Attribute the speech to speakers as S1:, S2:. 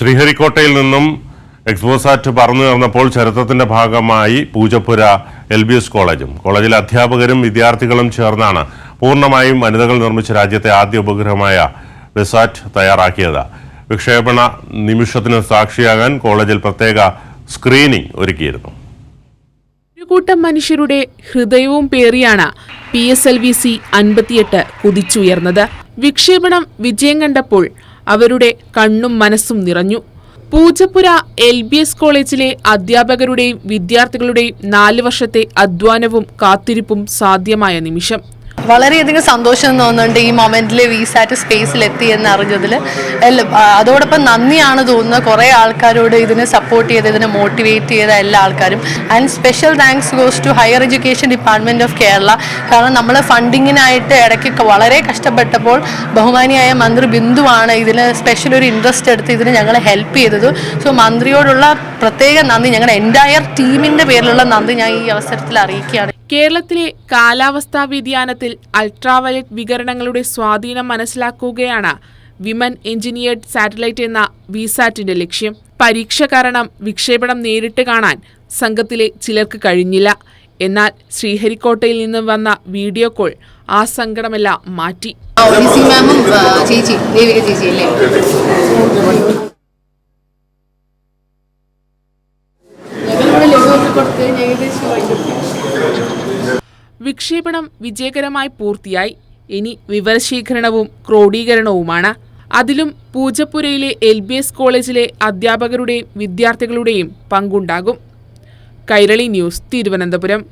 S1: ശ്രീഹരിക്കോട്ടയിൽ നിന്നും എക്സ്പോസാറ്റ് പറന്നു കയറുന്നപ്പോൾ ചരിത്രത്തിന്റെ ഭാഗമായി പൂജപ്പുര LBS കോളേജും കോളേജിലെ അധ്യാപകരും വിദ്യാർത്ഥികളും ചേർന്നാണ് പൂർണ്ണമായും വനിതകൾ നിർമ്മിച്ച രാജ്യത്തെ ആദ്യ ഉപഗ്രഹമായ വെസാറ്റ് തയ്യാറാക്കിയത്. വിക്ഷേപണ നിമിഷത്തിന് സാക്ഷിയാകാൻ കോളേജിൽ പ്രത്യേക സ്ക്രീനിംഗ് ഒരുക്കിയിരുന്നു.
S2: ഒരു കൂട്ടം മനുഷ്യരുടെ ഹൃദയവും പേറിയാണ് PSLV-C 58 കുതിച്ചുയർന്നത്. വിക്ഷേപണം വിജയം കണ്ടപ്പോൾ അവരുടെ കണ്ണും മനസ്സും നിറഞ്ഞു. പൂജപ്പുര LBS കോളേജിലെ അധ്യാപകരുടെയും വിദ്യാർത്ഥികളുടെയും 4 വർഷത്തെ അധ്വാനവും കാത്തിരിപ്പും സാധ്യമായ നിമിഷം.
S3: വളരെയധികം സന്തോഷം തോന്നുന്നുണ്ട് ഈ മൊമെന്റിൽ വിസാറ്റ് സ്പേസിൽ എത്തി എന്ന് അറിഞ്ഞതിൽ. അതോടൊപ്പം നന്ദിയാണ് തോന്നുന്നത് കുറേ ആൾക്കാരോട് ഇതിനെ സപ്പോർട്ട് ചെയ്ത് ഇതിനെ മോട്ടിവേറ്റ് ചെയ്ത എല്ലാ ആൾക്കാരും. And special thanks goes to higher education department of Kerala. കാരണം നമ്മൾ ഫണ്ടിങ്ങിനായിട്ട് ഇടയ്ക്ക് വളരെ കഷ്ടപ്പെട്ടപ്പോൾ ബഹുമാനിയായ മന്ത്രി ബിന്ദുവാണ് ഇതിന് സ്പെഷ്യൽ ഒരു ഇൻട്രസ്റ്റ് എടുത്ത് ഇതിന് ഞങ്ങളെ ഹെൽപ്പ് ചെയ്തത്. സോ മന്ത്രിയോടുള്ള പ്രത്യേക നന്ദി, ഞങ്ങളുടെ എൻറ്റയർ ടീമിൻ്റെ പേരിലുള്ള നന്ദി ഞാൻ ഈ അവസരത്തിൽ അറിയിക്കുകയാണ്.
S2: കേരളത്തിലെ കാലാവസ്ഥാ വ്യതിയാനത്തിൽ അൾട്രാവയലറ്റ് വികിരണങ്ങളുടെ സ്വാധീനം മനസ്സിലാക്കുകയാണ് വിമൻ എഞ്ചിനീയർഡ് സാറ്റലൈറ്റ് എന്ന വിസാറ്റിന്റെ ലക്ഷ്യം. പരീക്ഷ കാരണം വിക്ഷേപണം നേരിട്ട് കാണാൻ സംഘത്തിലെ ചിലർക്ക് കഴിഞ്ഞില്ല. എന്നാൽ ശ്രീഹരിക്കോട്ടയിൽ നിന്ന് വന്ന വീഡിയോ കോൾ ആ സങ്കടമെല്ലാം മാറ്റി. വിക്ഷേപണം വിജയകരമായി പൂർത്തിയായി. ഇനി വിവരശേഖരണവും ക്രോഡീകരണവുമാണ്. അതിലും പൂജപ്പുരയിലെ LBS കോളേജിലെ അധ്യാപകരുടെയും വിദ്യാർത്ഥികളുടെയും പങ്കുണ്ടാകും. കൈരളി ന്യൂസ്, തിരുവനന്തപുരം.